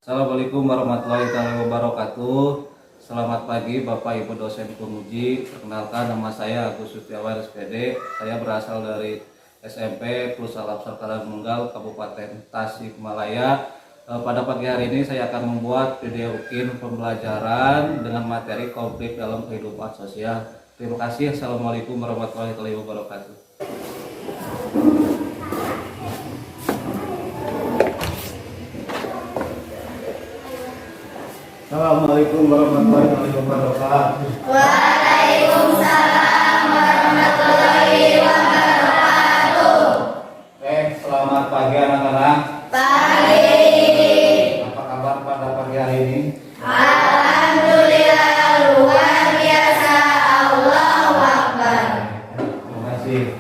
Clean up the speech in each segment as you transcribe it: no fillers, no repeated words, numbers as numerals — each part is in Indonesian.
Assalamualaikum warahmatullahi wabarakatuh. Selamat pagi Bapak Ibu dosen penguji. Perkenalkan, nama saya Agus Sutiawan SPD. Saya berasal dari SMP Plus Alap Sarkara Menggal, Kabupaten Tasikmalaya. Pada pagi hari ini saya akan membuat video UKIN pembelajaran dengan materi konflik dalam kehidupan sosial. Terima kasih. Assalamualaikum warahmatullahi wabarakatuh. Assalamualaikum warahmatullahi wabarakatuh. Waalaikumsalam warahmatullahi wabarakatuh. Selamat pagi anak-anak. Pagi. Apa kabar pada pagi hari ini? Alhamdulillah luar biasa. Allahu Akbar. Terima kasih.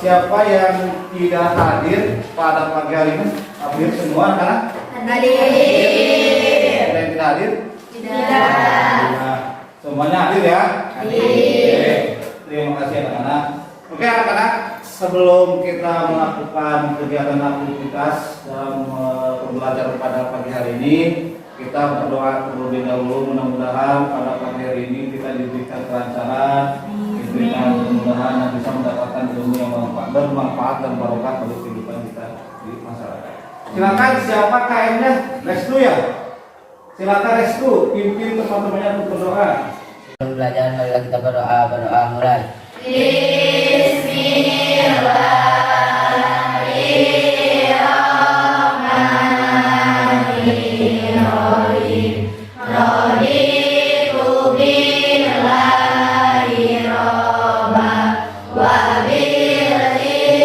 Siapa yang tidak hadir pada pagi hari ini? Hadir semua anak-anak? Hadir. Ada yang tidak hadir? Tidak. Nah, semuanya hadir ya? Hadir. Terima kasih anak-anak. Oke anak-anak, sebelum kita melakukan kegiatan aktivitas dalam pembelajaran pada pagi hari ini, kita berdoa terlebih dahulu. Mudah-mudahan pada pagi hari ini kita diberikan kelancaran, diberikan kemudahan dan bisa mendapatkan ilmu yang bermanfaat dan barokah bagi kehidupan kita di masyarakat. Silakan, siapa KM-nya? Restu ya? Silakan Restu, pimpin teman-temannya untuk berdoa. Pembelajaran marilah kita berdoa mulai. Bismillahirrahmanirrahim. Raditu billahi robba wa bil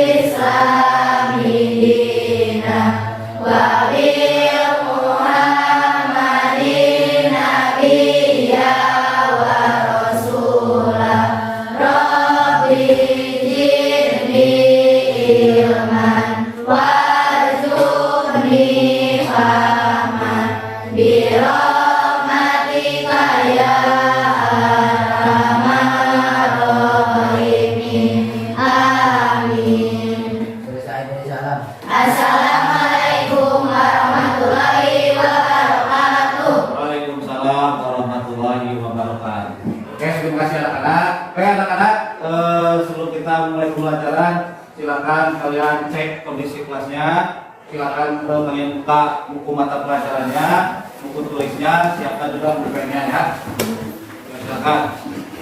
islami dina wa bil muhammadin nabiyya wa rasulah. Rabbi zidni ilman warzuqni fahman birahmatika ya arhamar rahimin. Amin. Selesai dari salam. Assalamualaikum warahmatullahi wabarakatuh. Waalaikumsalam warahmatullahi wabarakatuh. Oke, terima kasih anak-anak. Oke anak-anak, sebelum kita mulai pembelajaran, silakan kalian cek kondisi kelasnya. Silakan kalian buka buku mata pelajarannya, buku tulisnya, siapkan juga bukunya ya. Silakan.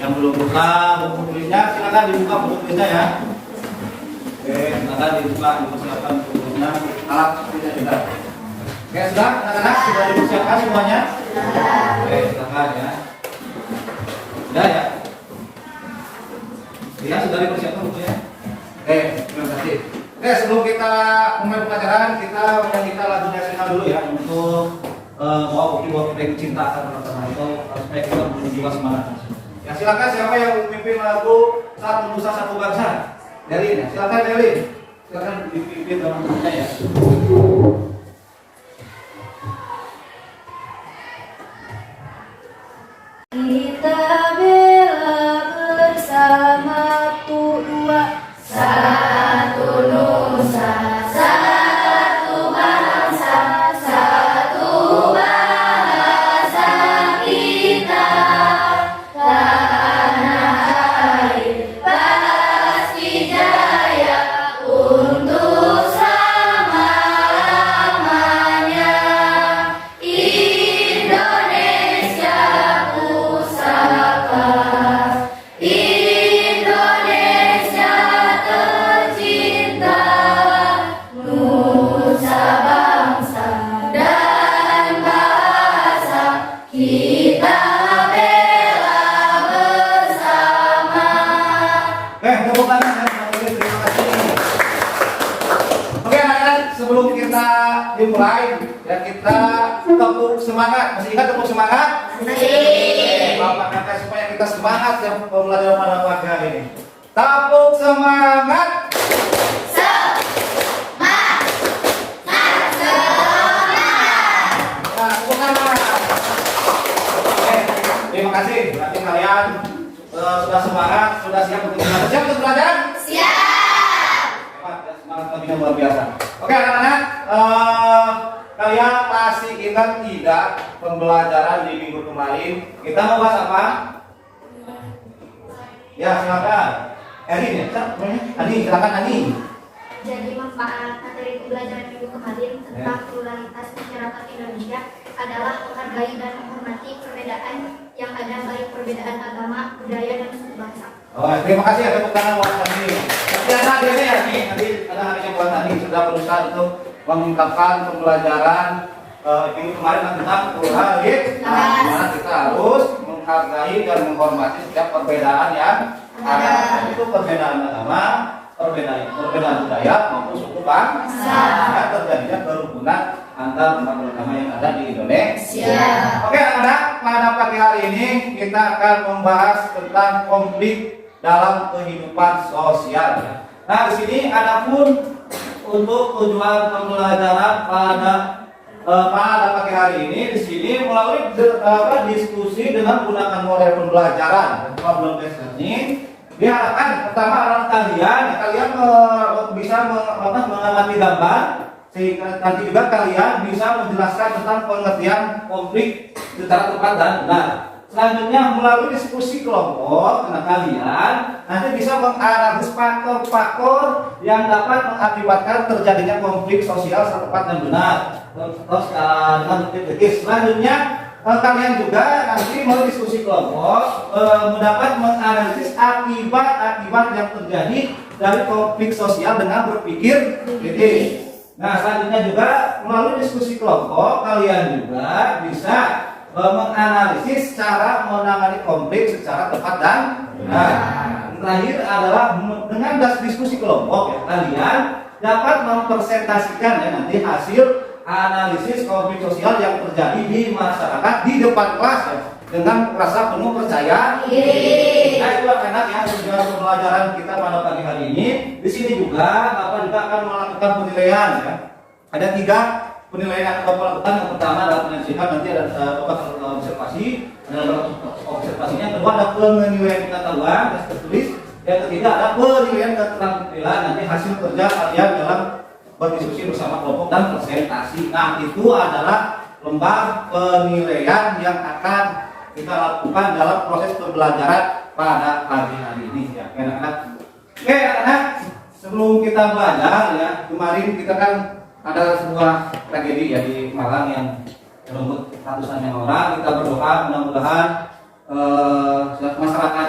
Yang belum buka buku tulisnya, silakan dibuka buku tulisnya ya. Oke, silakan dibuka, dipersiapkan buku tulisnya, alat tulisnya juga. Oke, sudah anak-anak sudah dipersiapkan semuanya? Oke, silakan ya. Sudah ya? Ya, sudah dipersiapkan bukunya. Oke, terima kasih. Oke, sebelum kita mulai pelajaran, kita menyanyikan lagu nasional dulu ya untuk bawa bukti cinta karena itu supaya kita menunjukkan semangat. Ya, silakan siapa yang memimpin lagu Satu Nusa Satu Bangsa? Delin ya, silakan Delin. Silakan dipimpin dalam bukunya ya. Kita bela bersama tua, satu nusa, satu bangsa, satu bahasa kita. Tanah air pasti jaya untuk selama-lamanya. Indonesia pusaka, Indonesia tercinta, nusa bangsa dan bahasa kita bela bersama. Tepuk tangan ya, terima kasih. Oke anak-anak, sebelum kita dimulai ya kita tepuk semangat. Masih ingat tepuk semangat? Masih. Bapak kakak supaya kita semangat yang pembelajaran pada pagi hari ini. Tepuk semangat. Nah, tepuk tangan. Oke, terima kasih. Berarti kalian sudah semangat, sudah siap untuk belajar. Siap untuk belajar? Siap. Hebat, ya, semangat kalian luar biasa. Oke anak-anak, kalian masih ingat tidak pembelajaran di minggu kemarin? Kita mau bahas apa? Ya silakan. Adi, Adi, silakan Adi. Jadi manfaat materi pembelajaran minggu kemarin tentang pluralitas masyarakat Indonesia adalah menghargai dan menghormati perbedaan yang ada, baik perbedaan agama, budaya, dan suku bangsa. Oh, terima kasih ya, tepuk tangan buat Tani. Tapi ada hadiahnya ya nih, nanti ada hadiahnya buat Tani sudah berusaha untuk mengungkapkan pembelajaran minggu kemarin tentang pluralitas. Dimana kita harus menghargai dan menghormati setiap perbedaan yang ada. Itu perbedaan agama, perbedaan budaya maupun suku bangsa. Terjadinya kerukunan antar umat beragama yang ada di Indonesia. Oke anak-anak, pada pagi hari ini kita akan membahas tentang konflik dalam kehidupan sosial. Nah di sini adapun untuk tujuan pembelajaran pada pagi hari ini di sini melalui diskusi dengan menggunakan model pembelajaran problem based learning. Diharapkan pertama adalah kalian bisa mengamati gambar sehingga nanti juga kalian bisa menjelaskan tentang pengertian konflik secara tepat dan benar. Selanjutnya melalui diskusi kelompok, kalian nanti bisa menganalisis faktor-faktor yang dapat mengakibatkan terjadinya konflik sosial secara tepat dan benar. Terus dengan detik-detik. Selanjutnya kalian juga nanti melalui diskusi kelompok mendapat menganalisis akibat-akibat yang terjadi dari konflik sosial dengan berpikir kritis. Nah selanjutnya juga melalui diskusi kelompok kalian juga bisa menganalisis cara menangani konflik secara tepat dan benar. Terakhir adalah dengan diskusi kelompok ya, kalian dapat mempresentasikan ya nanti hasil analisis konflik sosial yang terjadi di masyarakat di depan kelas ya, dengan rasa penuh percaya diri. Nah itu anak ya tujuan pembelajaran kita pada pagi hari ini. Di sini juga Bapak juga akan melakukan penilaian ya. Ada 3 penilaian yang Bapak lakukan. Yang pertama adalah penelitian, nanti ada Bapak observasi, ada observasinya. Yang kedua ada penilaian pengetahuan tertulis. Yang ketiga ada penilaian keterampilan, nanti hasil kerja kalian dalam berdiskusi bersama kelompok dan presentasi. Nah itu adalah lembar penilaian yang akan kita lakukan dalam proses pembelajaran pada pagi hari ini ya anak-anak. Oke anak-anak, sebelum kita belajar ya, kemarin kita kan ada sebuah tragedi ya di Malang yang merenggut ratusan orang. Kita berdoa mudah-mudahan masyarakat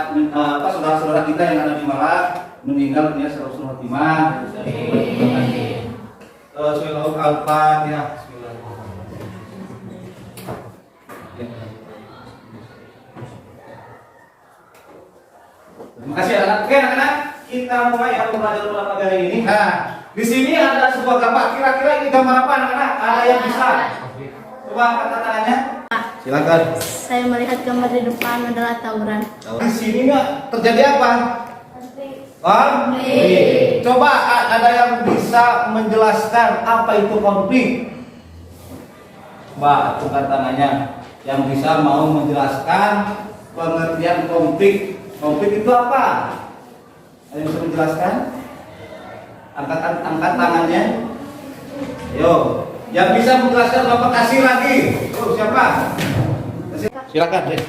saudara-saudara kita yang ada di Malang meninggal dunia secara khotimah. Bismillahirrahmanirrahim. Al-Fatihah. Terima kasih anak-anak. Oke anak-anak, kita mulai ya pembelajaran pada pagi hari ini. Nah, di sini ada sebuah gambar. Kira-kira ini gambar apa anak-anak? Ada yang bisa? Coba angkat tangannya. Silakan. Saya melihat gambar di depan adalah tawuran. Di sini nggak terjadi apa? Konflik. Coba ada yang bisa menjelaskan apa itu konflik? Coba angkat tangannya. Yang bisa mau menjelaskan pengertian konflik. Konflik itu apa? Ada yang bisa menjelaskan? Angkat tangannya. Yo, yang bisa menjelaskan Bapak kasih lagi. Oh, siapa? Silakan deh.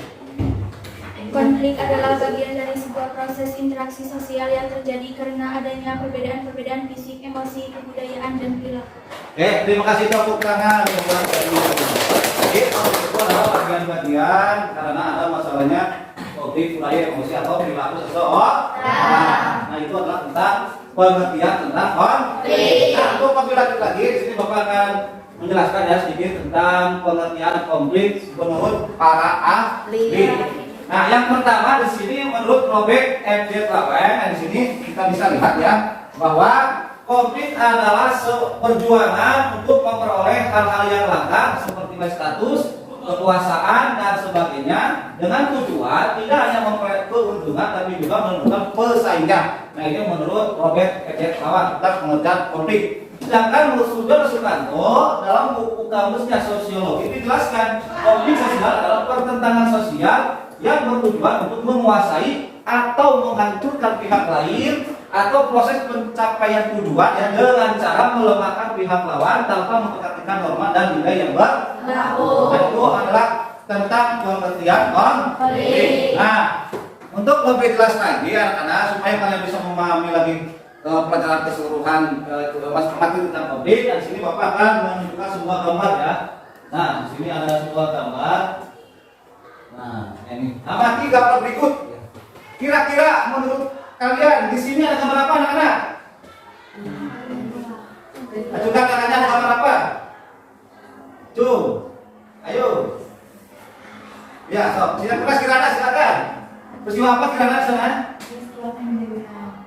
Konflik adalah bagian dari sebuah proses interaksi sosial yang terjadi karena adanya perbedaan-perbedaan fisik, emosi, kebudayaan, dan perilaku. Terima kasih tepuk tangan. Jadi konflik itu adalah bagian-bagian karena ada masalahnya konflik budaya, emosi atau perilaku seseorang. Nah itu adalah tentang pengertian tentang konflik. Nah untuk lebih lanjut lagi, di sini Bapak akan menjelaskan ya sedikit tentang pengertian konflik menurut para ahli. Nah, yang pertama di sini menurut Robert F.J. Lawen, di sini kita bisa lihat ya bahwa konflik adalah perjuangan untuk memperoleh hal-hal yang langka seperti status, kekuasaan dan sebagainya dengan tujuan tidak hanya memperoleh keuntungan tapi juga menentukan pesaingnya. Nah, ini menurut Robert F.J. Lawen tentang pengertian konflik. Sedangkan menurut Saudara Sukanto dalam buku kamusnya sosiologi dijelaskan konflik sosial adalah pertentangan sosial yang bertujuan untuk menguasai atau menghancurkan pihak lain atau proses pencapaian tujuan ya dengan cara melemahkan pihak lawan tanpa memperhatikan norma dan nilai yang berlaku. Nah, itu adalah tentang pengertian konflik. Nah, untuk lebih jelas lagi anak-anak supaya kalian bisa memahami lagi pelajaran keseluruhan materi tentang konflik, dan sini Bapak akan menunjukkan sebuah gambar ya. Nah, di sini ada sebuah gambar. Nah, ini. Amati gambar berikut. Kira-kira menurut kalian di sini ada gambar apa anak-anak? Ajukan tangannya, ada gambar apa? Cung, ayo. Ya, sob. Silakan kirana, silakan. Peristiwa apa kirana sana?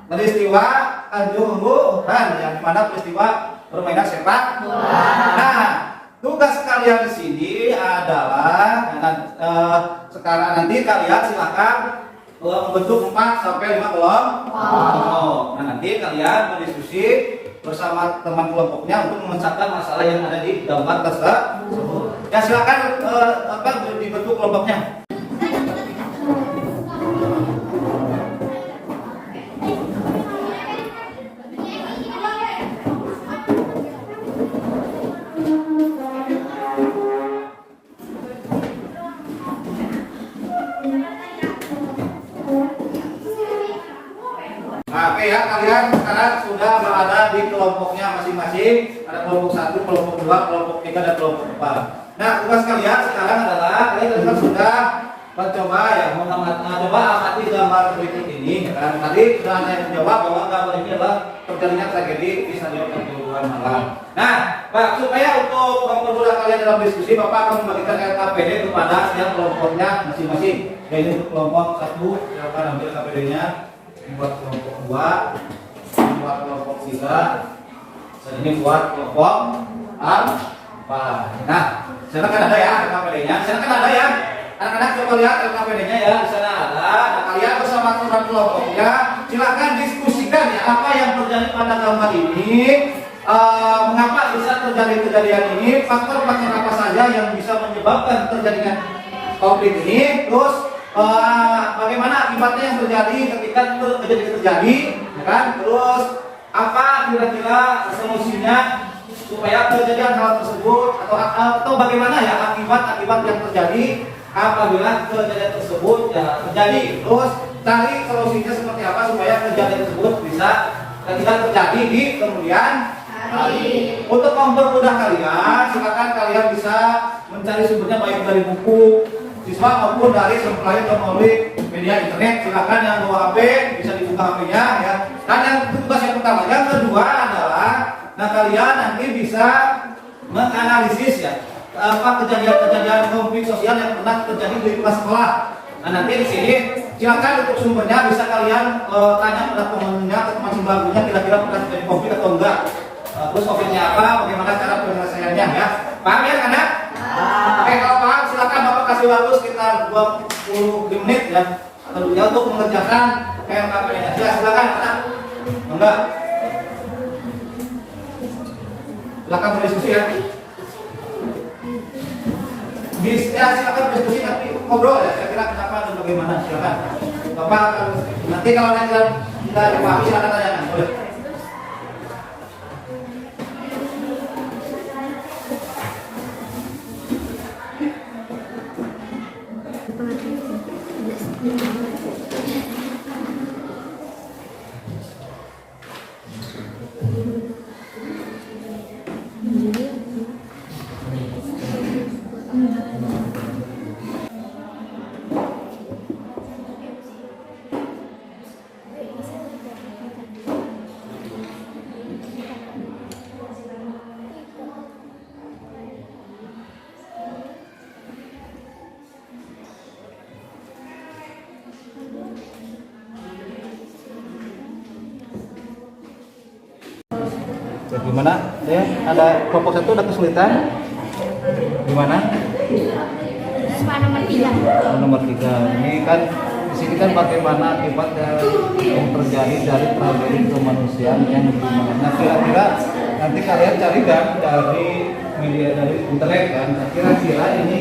Peristiwa Kanjuruhan, yang dimana peristiwa permainan sepak bola. Nah, tugas kalian di sini adalah sekarang nanti kalian silakan membentuk 4 sampai 5 kelompok. Nah, nanti kalian berdiskusi bersama teman kelompoknya untuk memecahkan masalah yang ada di gambar tersebut. Ya, silakan dibentuk kelompoknya. Oke ya, kalian sekarang sudah berada di kelompoknya masing-masing. Ada kelompok 1, kelompok 2, kelompok 3, dan kelompok 4. Nah, tugas kalian sekarang adalah kalian sudah mencoba ya, coba amati gambar berikut ini ya kan. Tadi sudah ada yang menjawab bahwa gambar ini adalah terjadinya tragedi di Stadion Kanjuruhan Malang. Nah, Pak, supaya untuk mempermudah kalian dalam diskusi, Bapak akan membagikan KPD kepada setiap kelompoknya masing-masing. Yaitu untuk kelompok 1, silakan ambil KPD-nya. Buat kelompok 2, buat kelompok 3, dan ini buat kelompok 4. Nah, silakan ada ya KPD-nya. Silakan ada ya. Anak-anak coba lihat KPD-nya ya, di sana ada. Nah, kalian bersama teman kelompoknya silakan diskusikan ya apa yang terjadi pada gambar ini. Mengapa bisa terjadi kejadian ini? Faktor-faktor apa saja yang bisa menyebabkan terjadinya konflik ini? Terus bagaimana akibatnya yang terjadi ketika terjadi, ya kan? Terus apa kira-kira solusinya supaya kejadian hal tersebut atau bagaimana ya akibat yang terjadi apabila kejadian tersebut ya terjadi? Terus cari solusinya seperti apa supaya kejadian tersebut bisa tidak terjadi di kemudian hari. Untuk mempermudah kalian, silakan kalian bisa mencari sumbernya baik dari buku siswa maupun dari sumber melalui media internet. Silakan yang bawa HP bisa dibuka HP-nya ya. Dan yang tugas yang pertama, yang kedua adalah kalian nanti bisa menganalisis ya apa kejadian-kejadian konflik sosial yang pernah terjadi di kelas sekolah. Nah, nanti di sini silakan untuk sumbernya bisa kalian tanya pada temannya, teman sebangkunya kira-kira pernah terjadi konflik atau enggak. Terus konfliknya apa, bagaimana cara penyelesaiannya ya. Paham ya anak? Oke, kalau paham silakan Bapak kasih waktu sekitar 20 menit ya atau ya untuk mengerjakan KMKP-nya. Ya, silakan anak. Enggak. Silakan berdiskusi ya. Bisa silakan berdiskusi tapi ngobrol ya. Kira-kira kenapa dan bagaimana silakan. Bapak nanti kalau ada tidak dipahami silakan tanyakan. Boleh. Gimana? Ya, ada kelompok 1 ada kesulitan? Gimana? Nomor 3. Nomor 3. Ini kan di sini kan bagaimana akibat yang terjadi dari tragedi kemanusiaan yang dimana. Nah, kira-kira nanti kalian cari kan dari media dari internet kan. Kira-kira ini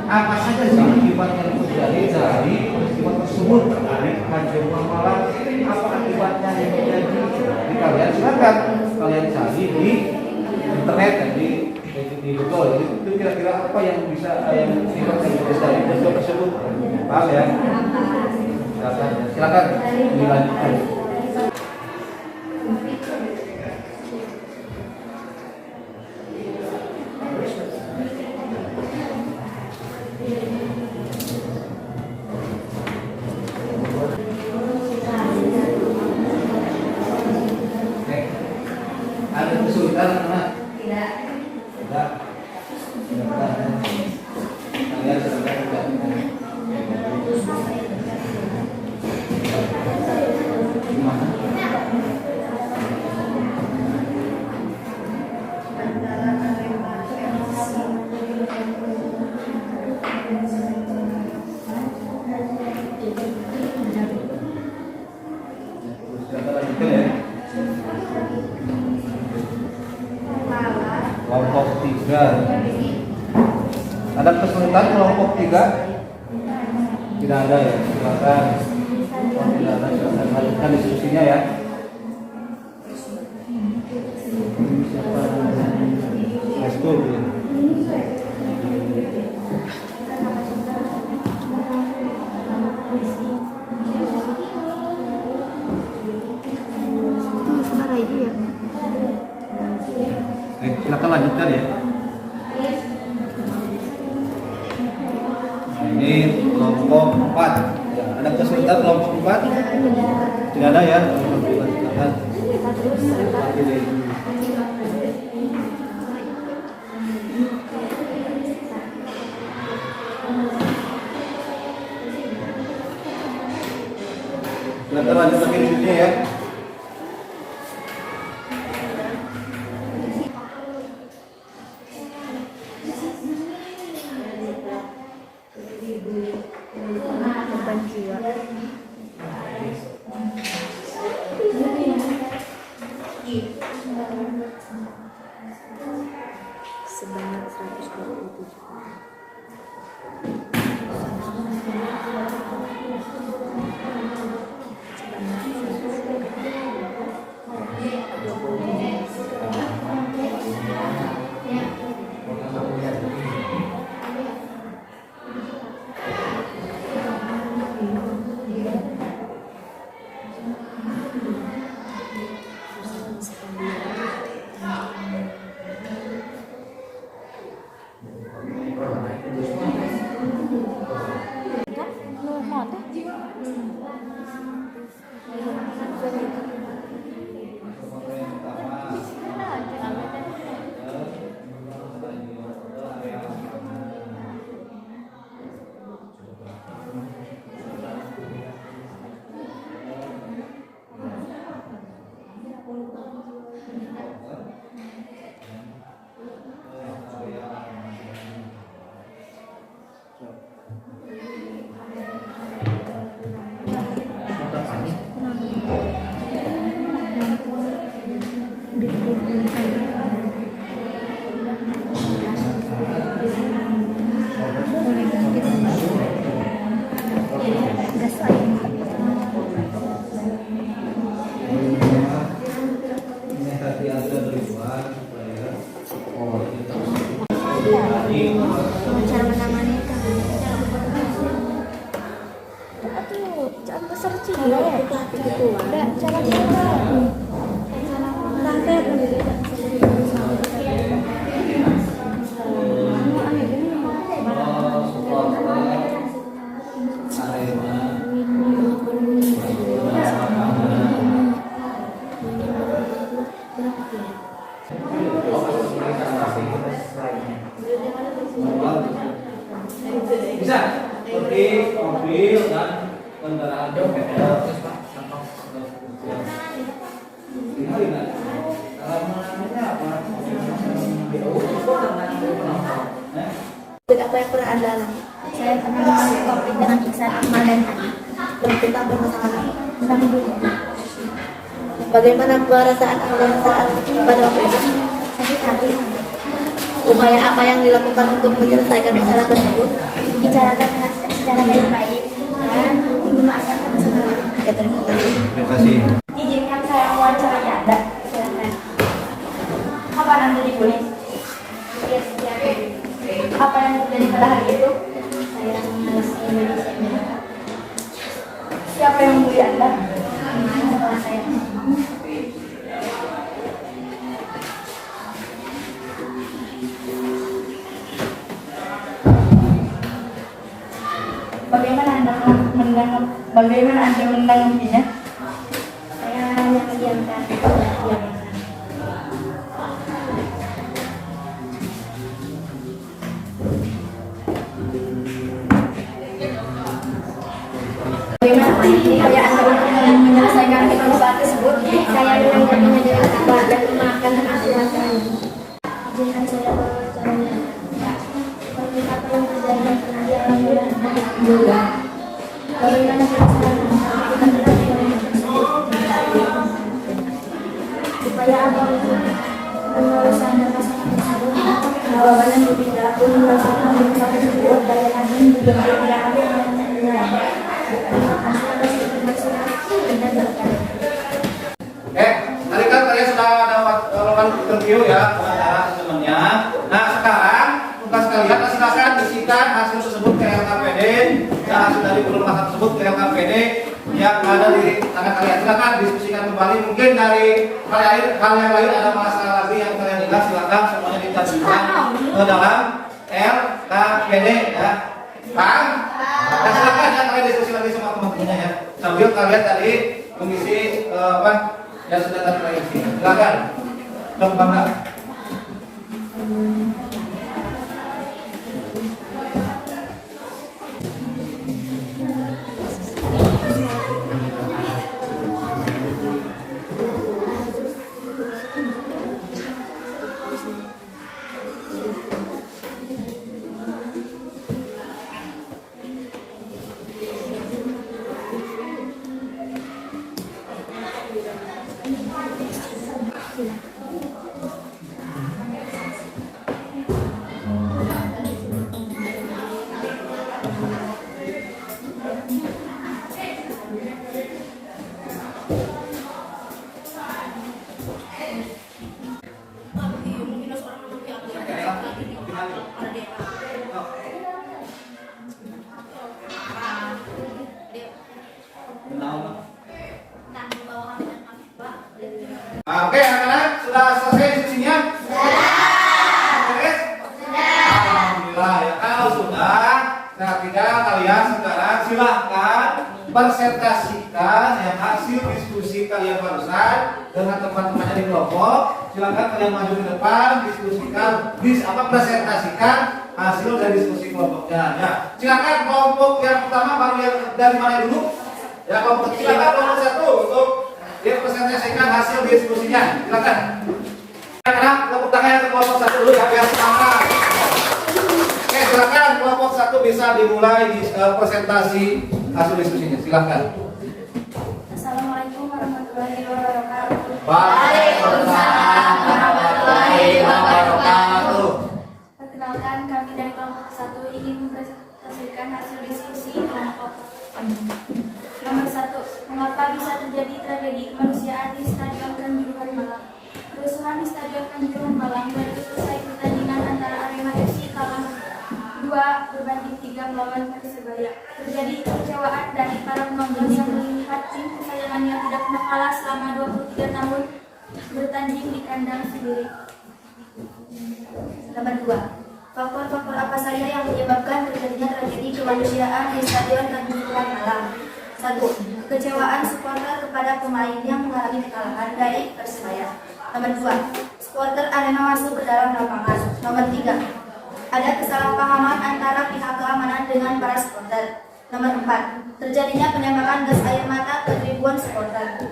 apa saja sih akibat yang terjadi dari peristiwa tersebut terkait Kanjuruhan Malang, apa akibatnya yang terjadi. Jadi kalian silakan kalian cari di internet dan di Google. Jadi itu kira-kira apa yang bisa yang akibat dari peristiwa tersebut. Paham ya? Silakan dilanjutkan. Ada kesulitan mana? Tidak. Tidak. Kalian sedang tidak. Gimana? Kita lanjutkan ya. Kelompok 3. Ada kesulitan kelompok 3? Tidak ada ya. Silakan. Kalau tidak ada silakan lanjutkan diskusinya ya. Let's go. Silakan lanjutkan ya. Nah, ini kelompok 4. Ya, ada kesulitan kelompok 4? Tidak ada ya. Silakan. Silakan lanjut lagi di ya. Sebanyak 127 Cara menangani itu. Aduh, jangan besar cilik. Begitu. Enggak, cara kita. Sampai bisa pergi mobil dan kendaraan apa yang pernah Anda alami? Saya pernah mengalami konflik dengan Iksan, Akmal dan Hadi. Dan kita bermasalah Tentang dulu. bagaimana perasaan Anda saat pada waktu itu? Sakit hati. Upaya apa yang dilakukan untuk menyelesaikan masalah tersebut? Bicarakan secara baik-baik dan memaafkan kesalahan. Ya, terima kasih. Terima kasih. Izinkan saya mewawancarai Anda. Silakan. Apa Anda dibully? Apa yang terjadi pada hari itu? Saya mengalas Indonesia. Siapa yang membuli Anda? Setelah saya Bagaimana Anda menanggapinya? saya hanya mendiamkan. Bagaimana upaya Anda untuk menyelesaikan masalah tersebut? Saya menanggapinya dengan sabar dan memaafkan atas masalahnya. Izinkan saya mewawancarai. Apa yang terjadi pernah dialami juga. Bagaimana perasaan melakukan pertandingan tersebut? Upaya apa untuk menyelesaikan masalah tersebut? Jawabannya tidak pun melakukan masalah tersebut daya tahan juga tidak ada yang menyerah. Terima kasih atas informasi dan berkat. Tadi kan kalian sudah dapat melakukan interview ya, wawancara teman-temannya. Nah sekarang tugas kalian silakan isikan hasil tersebut ke LKPD dan hasil dari penelitian tersebut ke LKPD yang ada di tangan kalian. Silakan diskusikan kembali. Mungkin dari hal yang lain ada masalah lagi yang kalian ingat, silakan semuanya ditajukan ke dalam LKPD ya. Paham? Nah, silakan ya kalian diskusi lagi sama teman-temannya ya. Sambil kalian tadi mengisi apa yang sudah tadi kalian isi. Silakan. Dok Bangga. Oke, anak-anak sudah selesai diskusinya? Sudah. Alhamdulillah ya. Kalau sudah, nah tinggal kalian sekarang silahkan presentasikan yang hasil diskusi kalian barusan dengan teman-temannya di kelompok. Silahkan kalian maju ke depan, diskusikan, presentasikan hasil dari diskusi kelompoknya. Ya, silakan kelompok yang pertama baru yang dari mana dulu? Ya, kelompok silakan kelompok satu untuk dia presentasikan hasil diskusinya. Silakan. Anak tepuk tangan yang kelompok satu dulu ya biar semangat. Oke, silakan kelompok satu bisa dimulai di presentasi hasil diskusinya. Silakan. Assalamualaikum warahmatullahi wabarakatuh. Waalaikumsalam warahmatullahi wabarakatuh. Perkenalkan, kami dari kelompok 1 ingin mempresentasikan hasil diskusi kelompok. Nomor 1, mengapa bisa terjadi tragedi kemanusiaan di Stadion Kanjuruhan Malang? Kerusuhan di Stadion Kanjuruhan Malang dari selesai pertandingan antara Arema FC kalah 2-3 melawan Persebaya. Terjadi kekecewaan dari para penonton yang melihat tim kesayangannya tidak pernah kalah selama 23 tahun bertanding di kandang sendiri. Nomor 2. Faktor-faktor apa saja yang menyebabkan terjadinya tragedi kemanusiaan di Stadion Kanjuruhan Malang? 1. Kekecewaan supporter kepada pemain yang mengalami kekalahan dari Persebaya. Nomor 2. Supporter Arema masuk ke dalam lapangan. Nomor 3. Ada kesalahpahaman antara pihak keamanan dengan para supporter. Nomor 4. Terjadinya penembakan gas air mata ke ribuan supporter.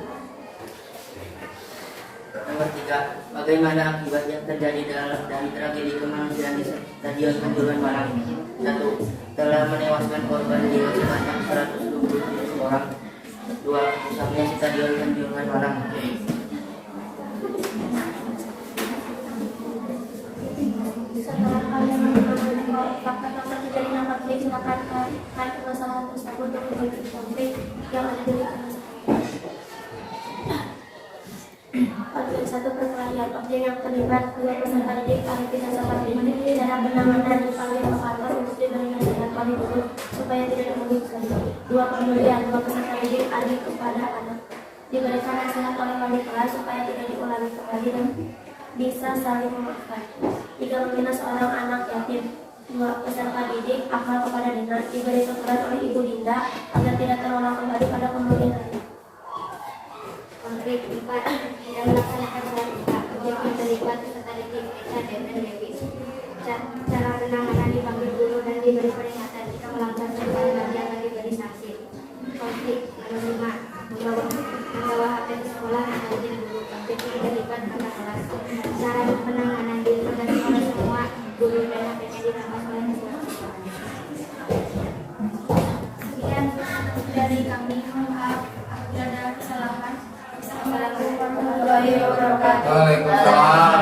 Nomor 3. Bagaimana akibat yang terjadi dari tragedi kemanusiaan di Stadion Kanjuruhan Malang? 1. Telah menewaskan korban jiwa sebanyak 127 orang. 2. Rusaknya Stadion Kanjuruhan Malang. menyatakan permasalahan tersebut untuk menjadi konflik yang ada di lingkungan sekolah. Bagian 1 perkelahian objek yang terlibat. 2 peserta didik kami tidak seperti ini cara benar-benar dipanggil ke kantor untuk diberi nasihat kami dulu supaya tidak merugikan. 2 kemudian 2 peserta didik adik kepada anak diberikan nasihat oleh wali kelas supaya tidak diulangi kembali dan bisa saling memaafkan. 3 membina seorang anak yatim. 2 peserta didik amal kepada Dina diberi teguran oleh Ibu Dinda agar tidak terulang kembali pada kemudian hari. Konflik 4 yang melaksanakan sholat Isya. Objek yang terlibat peserta didik Eca dan Dewi. Cara penanganan dipanggil guru dan diberi peringatan. Jika melanggar sesuatu lagi akan diberi sanksi. Konflik 5 membawa HP ke sekolah dan izin guru. Konflik yang terlibat kakak kelas. Cara penanganan diinformasi oleh semua guru dan HP-nya dirampas oleh siswa. Sekian dari kami, maaf apabila ada kesalahan. Assalamualaikum warahmatullahi wabarakatuh. Waalaikumsalam.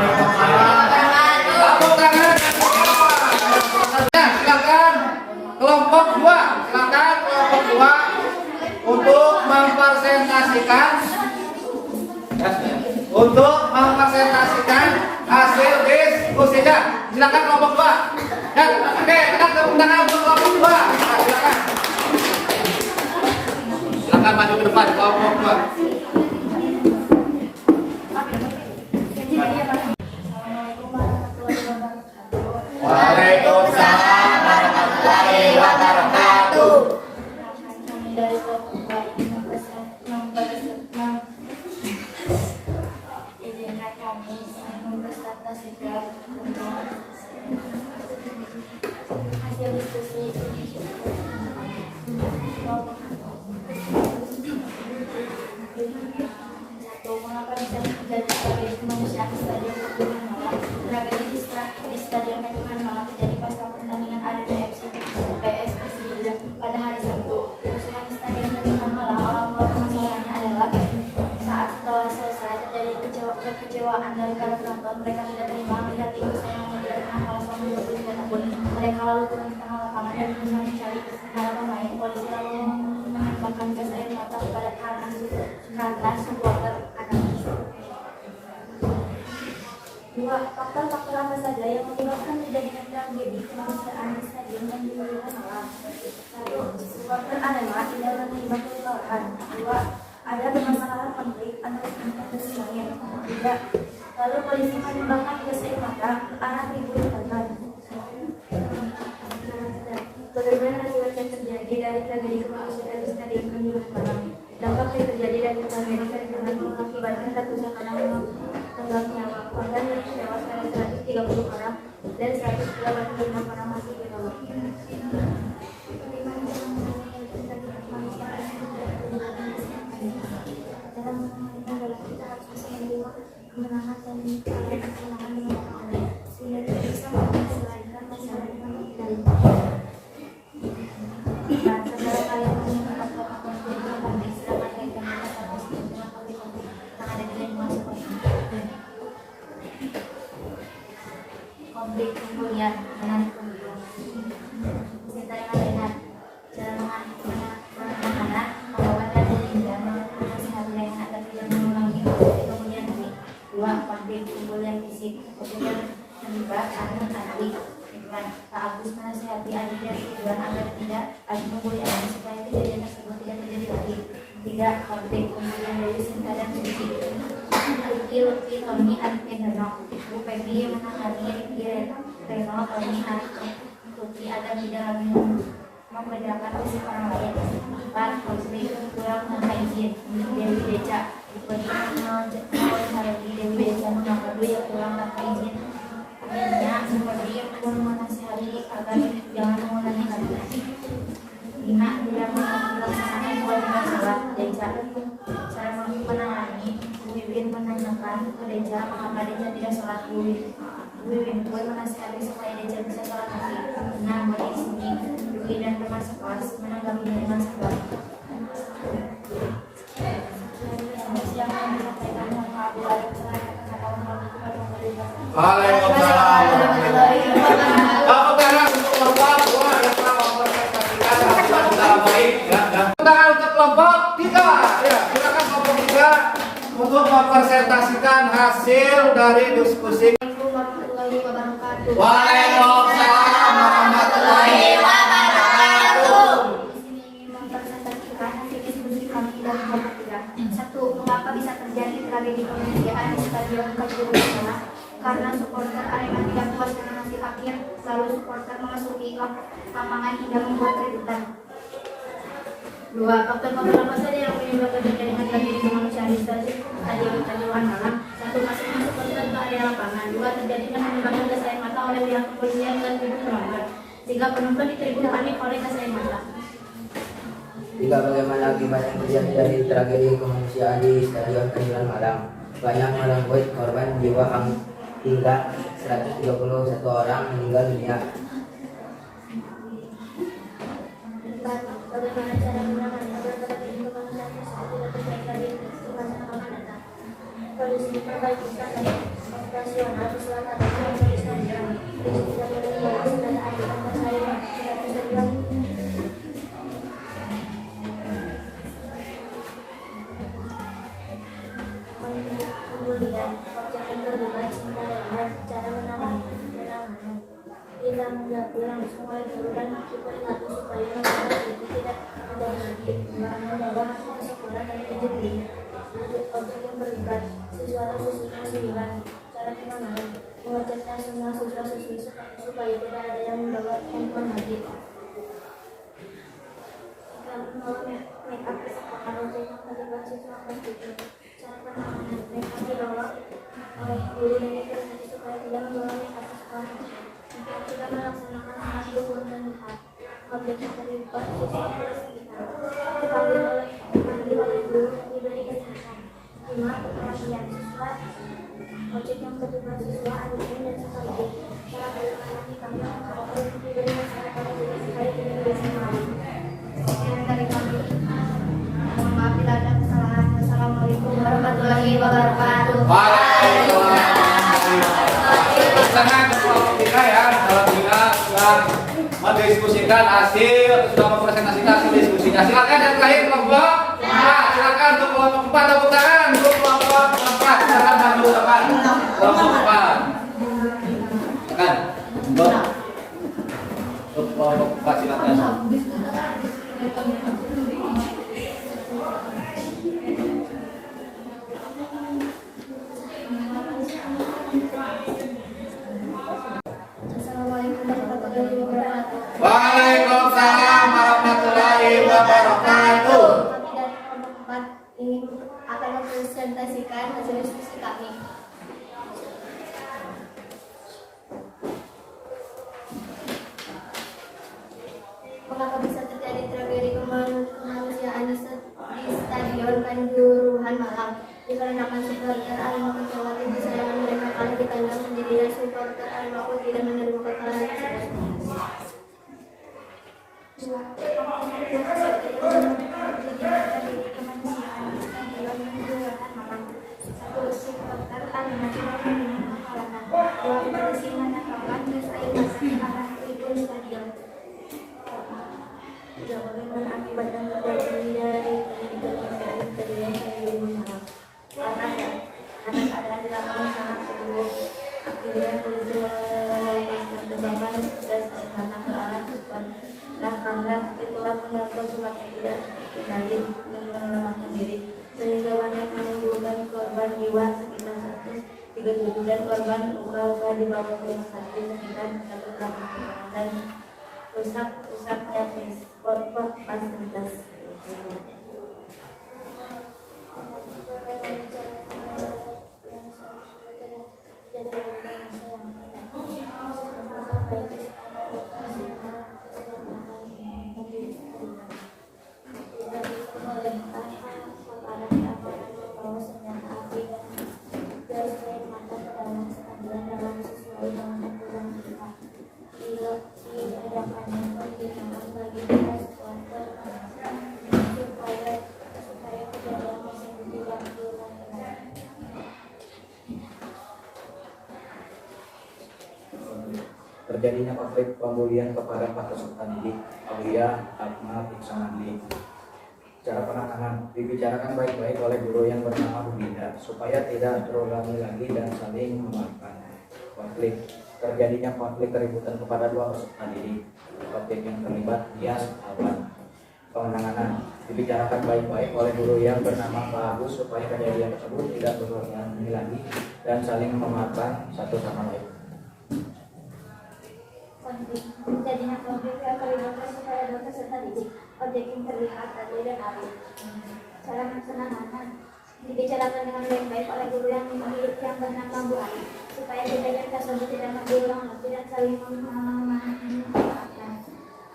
Tepuk tangan. Silakan kelompok 2. Silakan kelompok 2 untuk mempresentasikan hasil diskusinya. Silakan kelompok 2. Dan oke, kita tepuk tangan untuk kelompok 2. Nah, silakan. Silakan maju ke depan kelompok 2. Waalaikumsalam warahmatullahi wabarakatuh. Kami dari kelompok 2 izinkan kami mempresentasikan tentang hasil diskusi. Mengapa bisa terjadi tragedi kemanusiaan di Stadion Kanjuruhan Malang? Tragedi di Stadion Kanjuruhan Malang terjadi pasca pertandingan ADD FC PS Persija pada hari Sabtu. Kerusuhan di Stadion Kanjuruhan Malang, awal mula permasalahannya adalah saat setelah selesai terjadi kekecewaan dari para penonton. Mereka tidak terima melihat tim yang menggerakkan alasan 23 tahun. Mereka lalu turun di tengah lapangan dan berusaha mencari para pemain. Polisi lalu menembakkan gas air mata kepada karena supporter. 2. Faktor-faktor apa saja yang menyebabkan terjadinya tragedi kemanusiaan di Stadion Kanjuruhan Malang? 1. Supporter Arema tidak menerima kekeluaran. 2. Ada permasalahan konflik antara tim bersemayam. 3. Lalu polisi menembakkan gas air mata ke arah tribun penonton. Bagaimana akibat yang terjadi dari tragedi kemanusiaan di Stadion Kanjuruhan Malang? Dampak yang terjadi dari tragedi Kanjuruhan mengakibatkan ratusan orang tenggelam nyawa, korban yang tewas dari 130 orang dan 185 orang masih dirawat. Dalam adalah kita harus bisa menerima kemenangan dan kesalahan dengan baik, sehingga kita bisa menyelesaikan masalah dengan baik. Dan setelah kalian menemukan konflik yang baik, silakan kaitkan dengan konflik yang ada di lingkungan sekolah. Konflik kuliah menarik pemilu. Kita yang melihat cara menganak membawa dan menasihat yang agar tidak mengulangi kemudian hari. 2. Konflik kuliah fisik. Kemudian terlibat adik dengan Pak Agus menasihati adik dan tujuan agar tidak adik membuli adik supaya kejadian tersebut tidak terjadi lagi. 3. Konflik kemudian dari Sinta dan Suci. Riki, Lutfi, Tony, Arif, Reno. Bu Peggy menangani Riki, Reno, Tony, Arif, Lutfi agar tidak lagi membedakan fisik orang lain. 4. Konflik kurang tanpa izin. Dewi Deca. Peggy mengenalkan Dewi Deca mengakui yang kurang tanpa izin. Adanya seperti pun menasihati agar jangan mengulangi lagi. 5. Tidak melaksanakan kewajiban sholat. Deca. Cara menangani Wiwin menanyakan ke Deja mengapa Deja tidak sholat. Wiwin pun menasihati supaya Deja bisa sholat lagi. 6. Berisi Dwi dan teman sekelas menanggapi dengan sabar. Yang disampaikan Muhammad Waalaikumsalam warahmatullahi wabarakatuh. Tepuk tangan untuk kelompok 2 yang telah mempresentasikan mempresentasikan hasil dari diskusi. Assalamualaikum warahmatullahi wabarakatuh. Waalaikumsalam warahmatullahi wabarakatuh. Di sini ingin mempresentasikan hasil diskusi kami dari kelompok 3. 1. Mengapa bisa terjadi tragedi kemanusiaan di Stadion Kanjuruhan? Karena supporter Arema tidak puas dengan hasil akhir, lalu supporter memasuki lapangan hingga membuat keributan. 2. Faktor-faktor apa saja yang menyebabkan terjadinya tragedi kemanusiaan di Stadion Kanjuruhan Malang? 1. Masuk supporter ke area lapangan. 2. Terjadinya penembakan gas air mata oleh pihak kepolisian dan tribun penonton. 3. Penonton di tribun panik oleh gas air mata. 3. Bagaimana akibat yang terjadi dari tragedi kemanusiaan di Stadion Kanjuruhan Malang? Banyak merenggut korban jiwa hingga 131 orang meninggal dunia. 4. Bagaimana cara menangani agar tragedi kemanusiaan tersebut tidak terjadi di masa akan datang? Polisi memperbaiki strategi operasional di selatan dan di stadion. Polisi tidak boleh membawa senjata api dan gas air mata di stadion. Kemudian, objek yang terlibat adalah cara menangani. Bila langsung mulai dulu dan diperingati supaya masalah itu tidak terjadi lagi. Membawa hasil kesimpulan dan kejadian. Objek yang terlibat siswa dan siswa 9. Cara penanganan mengeceknya semua siswa-siswi supaya tidak ada yang membawa handphone lagi. Kalau membawa make up ke sekolah, objek yang terlibat siswa kelas 7. Cara penanganan make up dibawa oleh guru dan diperingati supaya tidak membawa make up ke sekolah. Kita melaksanakan sangat dukungan dan lihat objek yang terlibat siswa kelas 3. Dipanggil oleh guru dan diberi kesehatan. 5. Pengertian siswa. Objek yang terlibat siswa adiknya dan sekaligus cara penanganan kami untuk diberi masyarakat supaya tidak bersama. Sekian dari kami. Mohon maaf bila ada kesalahan. Wassalamualaikum warahmatullahi wabarakatuh. Waalaikumsalam. Sangat kelompok kita ya, dalam kita sudah mendiskusikan hasil, sudah mempresentasikan hasil diskusinya. Silakan yang terakhir kelompok 4. Silakan untuk kelompok 4 tepuk tangan untuk kelompok 4. Silakan maju depan. Kelompok 4. Silakan. Untuk kelompok 4 silakan. Assalamualaikum warahmatullahi wabarakatuh. Waalaikumsalam warahmatullahi wabarakatuh. Kami dari kelompok 4 ingin akan mempresentasikan hasil diskusi kami. Mengapa bisa terjadi tragedi kemanusiaan di Stadion Kanjuruhan Malang? Dikarenakan supporter Arema kecewa tim kesayangan mereka kalah di kandang sendiri dan supporter Arema pun tidak menerima kekalahan tersebut. 2. Supporter Arema tidak menerima kekalahan. 2. Polisi menembakkan gas air mata ke arah tribun stadion. Bagaimana akibat yang terjadi dari kejadian Kanjuruhan Malang? Karena keadaan di lapangan sangat buruk. Akhirnya polisi menembakkan gas air mata ke arah tribun. Nah, karena itulah penonton semakin tidak kendali dan menyelamatkan diri, sehingga banyak menimbulkan korban jiwa sekitar 137 dan korban luka dibawa ke rumah sakit sekitar 180 dan rusaknya fasilitas. Terjadinya konflik pembulian kepada 4 peserta didik, Aulia, Akmal, Iksan Adli. Cara penanganan dibicarakan baik-baik oleh guru yang bernama Bu Dinda supaya tidak terulangi lagi dan saling memaafkan. Konflik terjadinya konflik keributan kepada dua peserta didik. Objek yang terlibat Dias Alwan. Penanganan dibicarakan baik-baik oleh guru yang bernama Pak Agus supaya kejadian tersebut tidak berulang lagi dan saling memaafkan satu sama lain. Konflik terjadinya konflik yang keributan supaya dua peserta didik. Objek yang terlihat Ade dan Ari. Cara penanganan dibicarakan dengan baik-baik oleh guru yang bernama Bu Ari supaya kejadian tersebut tidak berulang lagi dan saling memaafkan.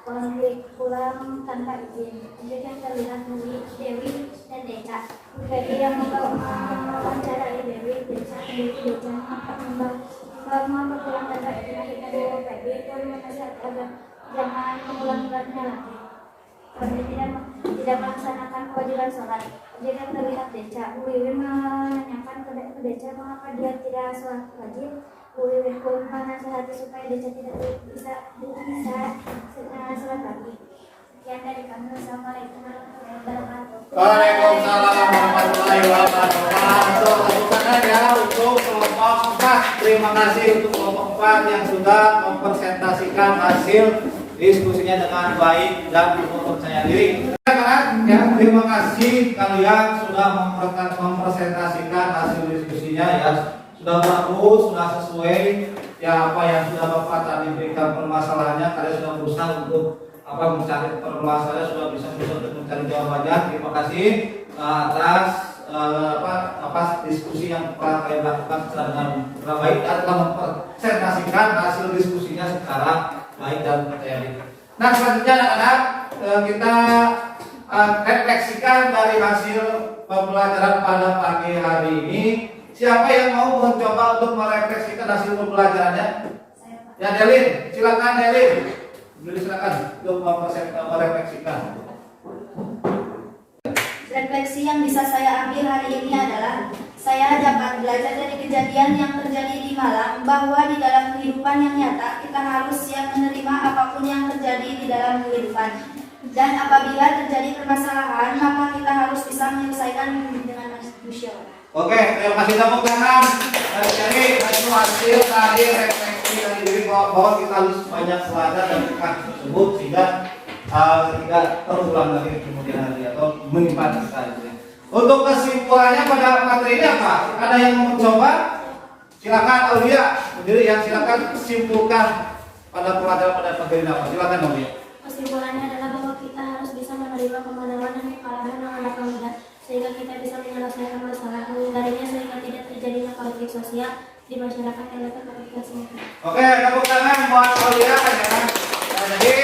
Konflik pulang tanpa izin. Objek yang terlihat Dewi dan Deca. Jadi yang mewawancarai Dewi, Deca, membawa pulang tanpa izin. Akhirnya Dewi Dewi itu menasihat agar jangan mengulang-ulangnya lagi. Konflik tidak melaksanakan kewajiban sholat. Objek yang terlihat Deca. Bu Wiwin menanyakan ke Deca mengapa dia tidak sholat wajib. Bu Wiwin pun menasihati supaya Deca tidak bisa sholat lagi. Sekian dari kami. Wassalamualaikum warahmatullahi wabarakatuh. Waalaikumsalam warahmatullahi wabarakatuh. Tepuk tangan ya untuk kelompok 4. Terima kasih untuk kelompok 4 yang sudah mempresentasikan hasil diskusinya dengan baik dan penuh percaya diri. Ya, terima kasih kalian sudah mempresentasikan hasil diskusinya ya. Sudah bagus, sudah sesuai ya apa yang sudah Bapak tadi berikan permasalahannya. Kalian sudah berusaha untuk mencari permasalahannya, sudah bisa untuk mencari jawabannya. Terima kasih atas diskusi yang telah kalian lakukan secara dengan baik dan telah mempresentasikan hasil diskusinya secara baik dan percaya diri. Nah, selanjutnya anak-anak kita refleksikan dari hasil pembelajaran pada pagi hari ini. Siapa yang mau mencoba untuk merefleksikan hasil pembelajarannya? Ya, Delin, silakan Delin. Silakan untuk merefleksikan. Refleksi yang bisa saya ambil hari ini adalah saya dapat belajar dari kejadian yang terjadi di Malang bahwa di dalam kehidupan yang nyata kita harus siap menerima apapun yang terjadi di dalam kehidupan. Dan apabila terjadi permasalahan maka kita harus bisa menyelesaikan dengan musyawarah. Oke, terima kasih tepuk tangan. Jadi hasil dari refleksi dari diri bahwa kita harus banyak belajar dari kasus tersebut sehingga tidak terulang lagi kemudian hari atau menimpa kita. Untuk kesimpulannya pada materi ini apa? Ada yang mau mencoba? Silakan Aulia, sendiri yang silakan simpulkan pada pelajaran pada pagi ini apa? Silakan Aulia. Kesimpulannya adalah bahwa kita harus bisa menerima kemenangan dan kekalahan yang ada mudah sehingga kita bisa menyelesaikan masalah menghindarinya sehingga tidak terjadinya konflik sosial di masyarakat yang dapat menyebabkan. Oke, tepuk tangan buat Aulia ya. Jadi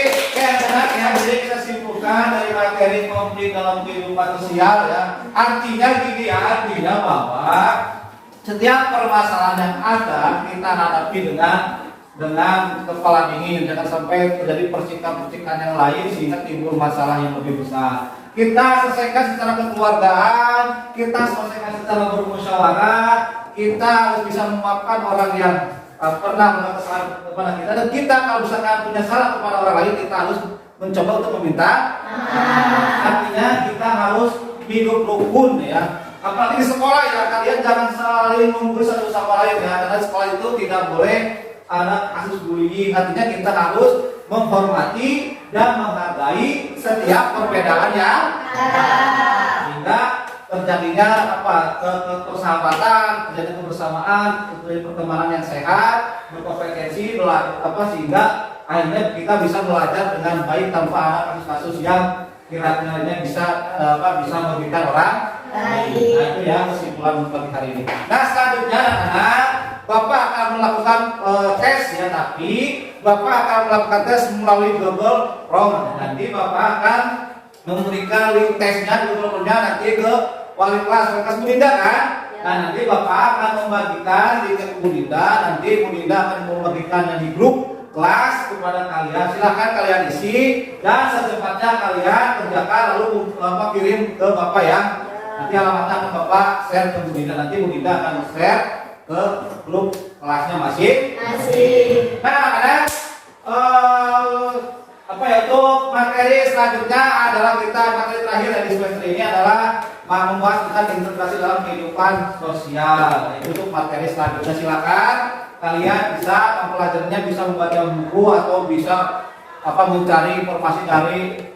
jadi kita simpulkan dari materi konflik dalam kehidupan sosial ya. Artinya gini ya, artinya bahwa setiap permasalahan yang ada kita hadapi dengan kepala dingin, jangan sampai terjadi percikan-percikan yang lain sehingga timbul masalah yang lebih besar. Kita selesaikan secara kekeluargaan, kita selesaikan secara bermusyawarah, kita harus bisa memaafkan orang yang pernah melakukan kesalahan kepada kita, dan kita kalau misalkan punya salah kepada orang lain kita harus mencoba untuk meminta. Artinya kita harus hidup rukun ya. Apalagi di sekolah ya, kalian jangan saling membuli satu sama lain ya, karena sekolah itu tidak boleh ada kasus bullying. Artinya kita harus menghormati dan menghargai setiap perbedaan yang ada, sehingga terjadinya persahabatan, terjadi kebersamaan, terjadi pertemanan yang sehat, berkompetensi, sehingga akhirnya kita bisa belajar dengan baik tanpa ada kasus-kasus yang kira-kira bisa merugikan orang lain. Nah, itu ya kesimpulan pagi hari ini. Nah, selanjutnya anak-anak, Bapak akan melakukan tes ya, tapi Bapak akan melakukan tes melalui Google Chrome. Nanti Bapak akan memberikan link tesnya Google Chrome-nya nanti ke wali kelas Bu Dinda kan? Nah, nanti Bapak akan membagikan link ke Bu Dinda, nanti Bu Dinda akan membagikannya di grup kelas kepada kalian. Silahkan kalian isi dan secepatnya kalian kerjakan lalu Bapak kirim ke Bapak ya. Nanti alamatnya akan Bapak share ke Bu Dinda, nanti Bu Dinda akan share ke grup kelasnya masing-masing. Nah, ada untuk materi selanjutnya adalah kita materi terakhir dari semester ini adalah membahas tentang integrasi dalam kehidupan sosial. Itu untuk materi selanjutnya, silakan kalian bisa mempelajarinya, bisa membaca buku atau bisa mencari informasi dari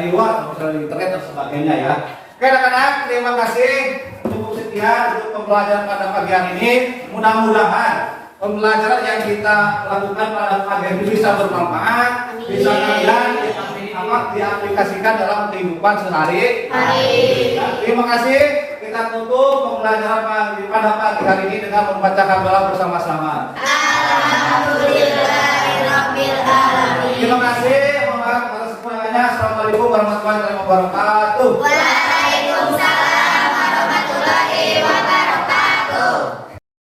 luar, dari internet dan sebagainya ya. Oke anak-anak, terima kasih cukup sekian untuk pembelajaran pada pagi hari ini. Mudah-mudahan pembelajaran yang kita lakukan pada pagi hari ini bisa bermanfaat, bisa kalian diaplikasikan dalam kehidupan sehari-hari. Terima kasih. Kita tutup pembelajaran pada pagi hari ini dengan membacakan doa bersama-sama. Alhamdulillahirabbil alamin. Terima kasih. Mohon maaf atas semuanya. Assalamualaikum warahmatullahi wabarakatuh.